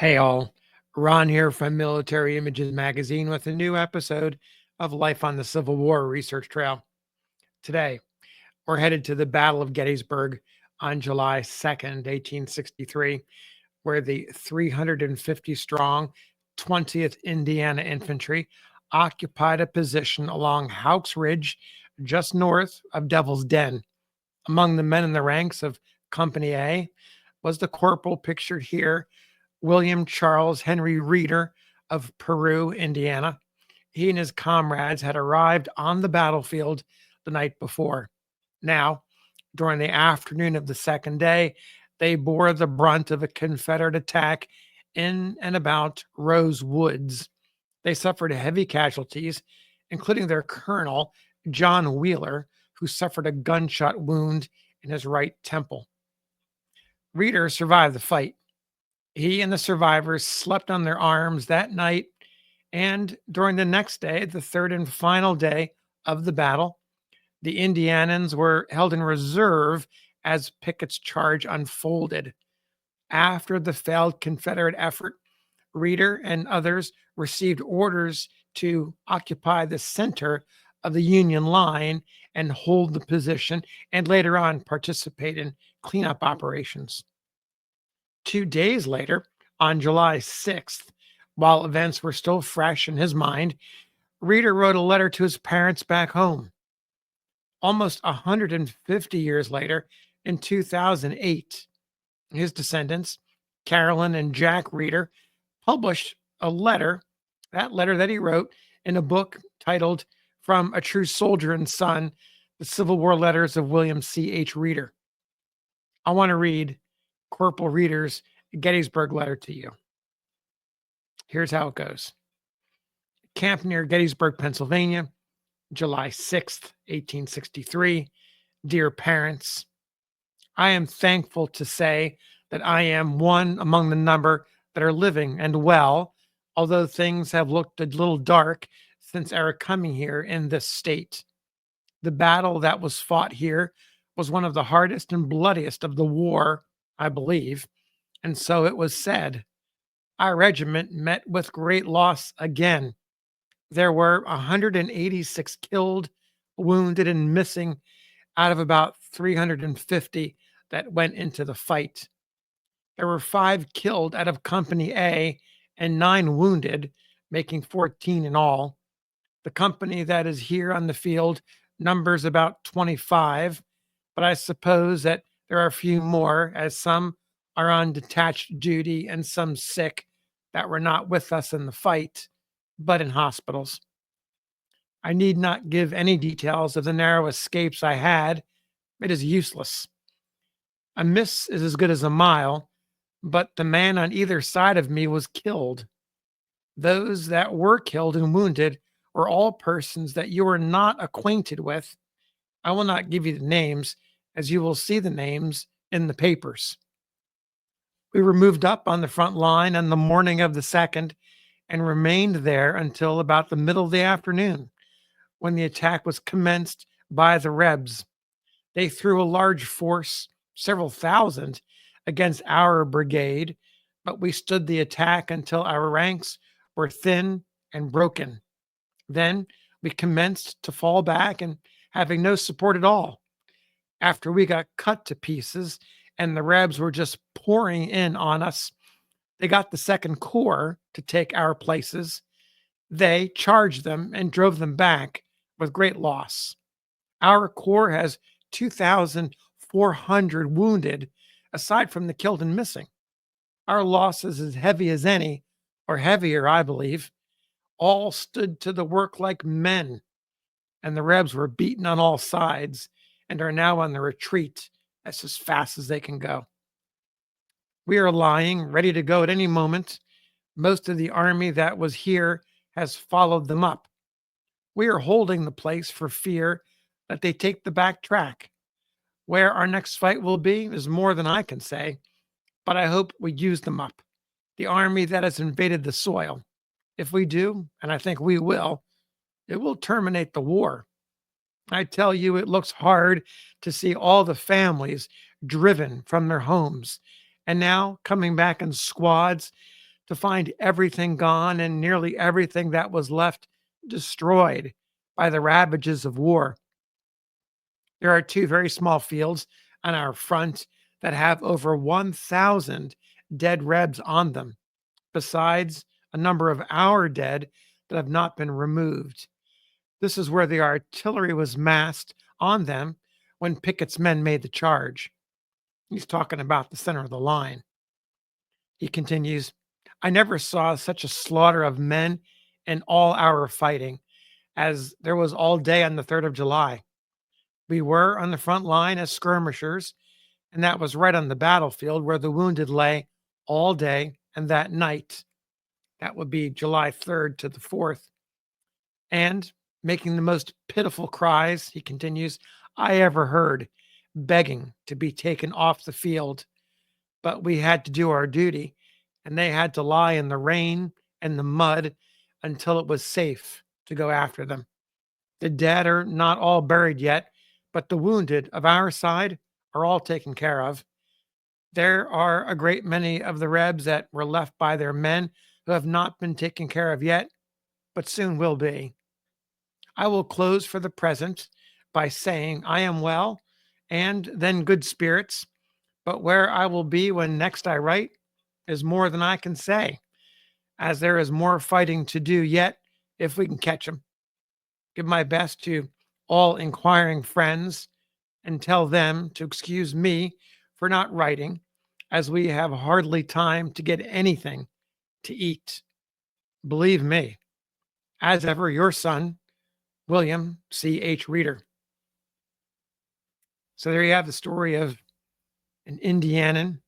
Hey all, Ron here from Military Images Magazine with a new episode of Life on the Civil War Research Trail. Today, we're headed to the Battle of Gettysburg on July 2nd, 1863, where the 350 strong 20th Indiana Infantry occupied a position along Houck's Ridge just north of Devil's Den. Among the men in the ranks of Company A was the corporal pictured here, William Charles Henry Reeder of Peru, Indiana. He and his comrades had arrived on the battlefield the night before. Now, during the afternoon of the second day, they bore the brunt of a Confederate attack in and about Rose Woods. They suffered heavy casualties, including their colonel, John Wheeler, who suffered a gunshot wound in his right temple. Reeder survived the fight. He and the survivors slept on their arms that night, and during the next day, the third and final day of the battle, the Indianans were held in reserve as Pickett's charge unfolded. After the failed Confederate effort, Reeder and others received orders to occupy the center of the Union line and hold the position, and later on participate in cleanup operations. 2 days later, on July 6th, while events were still fresh in his mind, Reeder wrote a letter to his parents back home. Almost 150 years later, in 2008, his descendants, Carolyn and Jack Reeder, published that letter that he wrote in a book titled From a True Soldier and Son, The Civil War Letters of William C.H. Reeder. I want to read Corporal Reeder's Gettysburg letter to you. Here's how it goes. Camp near Gettysburg, Pennsylvania, July 6th, 1863. Dear parents, I am thankful to say that I am one among the number that are living and well, although things have looked a little dark since our coming here in this state. The battle that was fought here was one of the hardest and bloodiest of the war, I believe, and so it was said. Our regiment met with great loss again. There were 186 killed, wounded, and missing out of about 350 that went into the fight. There were 5 killed out of Company A and 9 wounded, making 14 in all. The company that is here on the field numbers about 25, but I suppose that there are a few more, as some are on detached duty and some sick that were not with us in the fight, but in hospitals. I need not give any details of the narrow escapes I had. It is useless. A miss is as good as a mile, but the man on either side of me was killed. Those that were killed and wounded were all persons that you are not acquainted with. I will not give you the names, as you will see the names in the papers. We were moved up on the front line on the morning of the 2nd and remained there until about the middle of the afternoon, when the attack was commenced by the Rebs. They threw a large force, several thousand, against our brigade, but we stood the attack until our ranks were thin and broken. Then we commenced to fall back and having no support at all. After we got cut to pieces and the Rebs were just pouring in on us, they got the Second Corps to take our places. They charged them and drove them back with great loss. Our corps has 2,400 wounded, aside from the killed and missing. Our loss is as heavy as any, or heavier, I believe. All stood to the work like men, and the Rebs were beaten on all sides and are now on the retreat as fast as they can go. We are lying, ready to go at any moment. Most of the army that was here has followed them up. We are holding the place for fear that they take the back track. Where our next fight will be is more than I can say, but I hope we use them up, the army that has invaded the soil. If we do, and I think we will, it will terminate the war. I tell you, it looks hard to see all the families driven from their homes and now coming back in squads to find everything gone and nearly everything that was left destroyed by the ravages of war. There are two very small fields on our front that have over 1,000 dead Rebs on them, besides a number of our dead that have not been removed. This is where the artillery was massed on them when Pickett's men made the charge. He's talking about the center of the line. He continues, I never saw such a slaughter of men in all our fighting as there was all day on the 3rd of July. We were on the front line as skirmishers, and that was right on the battlefield where the wounded lay all day and that night. That would be July 3rd to the 4th. And making the most pitiful cries, he continues, I ever heard, begging to be taken off the field. But we had to do our duty, and they had to lie in the rain and the mud until it was safe to go after them. The dead are not all buried yet, but the wounded of our side are all taken care of. There are a great many of the Rebs that were left by their men who have not been taken care of yet, but soon will be. I will close for the present by saying I am well and then good spirits, but where I will be when next I write is more than I can say, as there is more fighting to do yet if we can catch them. Give my best to all inquiring friends and tell them to excuse me for not writing, as we have hardly time to get anything to eat. Believe me, as ever, your son, William C.H. Reader. So there you have the story of an Indianan,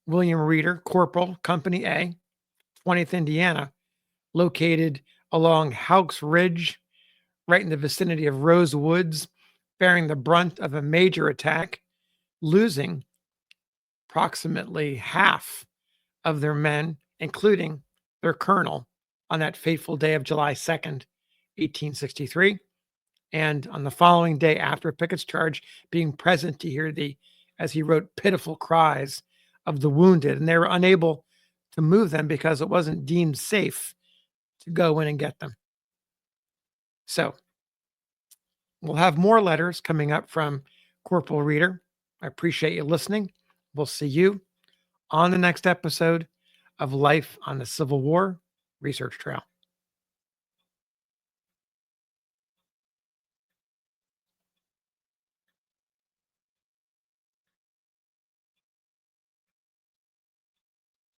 William Reader, Corporal, Company A, 20th Indiana, located along Houck's Ridge, right in the vicinity of Rose Woods, bearing the brunt of a major attack, losing approximately half of their men, including their colonel, on that fateful day of July 2nd, 1863. And on the following day after Pickett's charge, being present to hear the, as he wrote, pitiful cries of the wounded. And they were unable to move them because it wasn't deemed safe to go in and get them. So we'll have more letters coming up from Corporal Reader. I appreciate you listening. We'll see you on the next episode of Life on the Civil War Research Trail.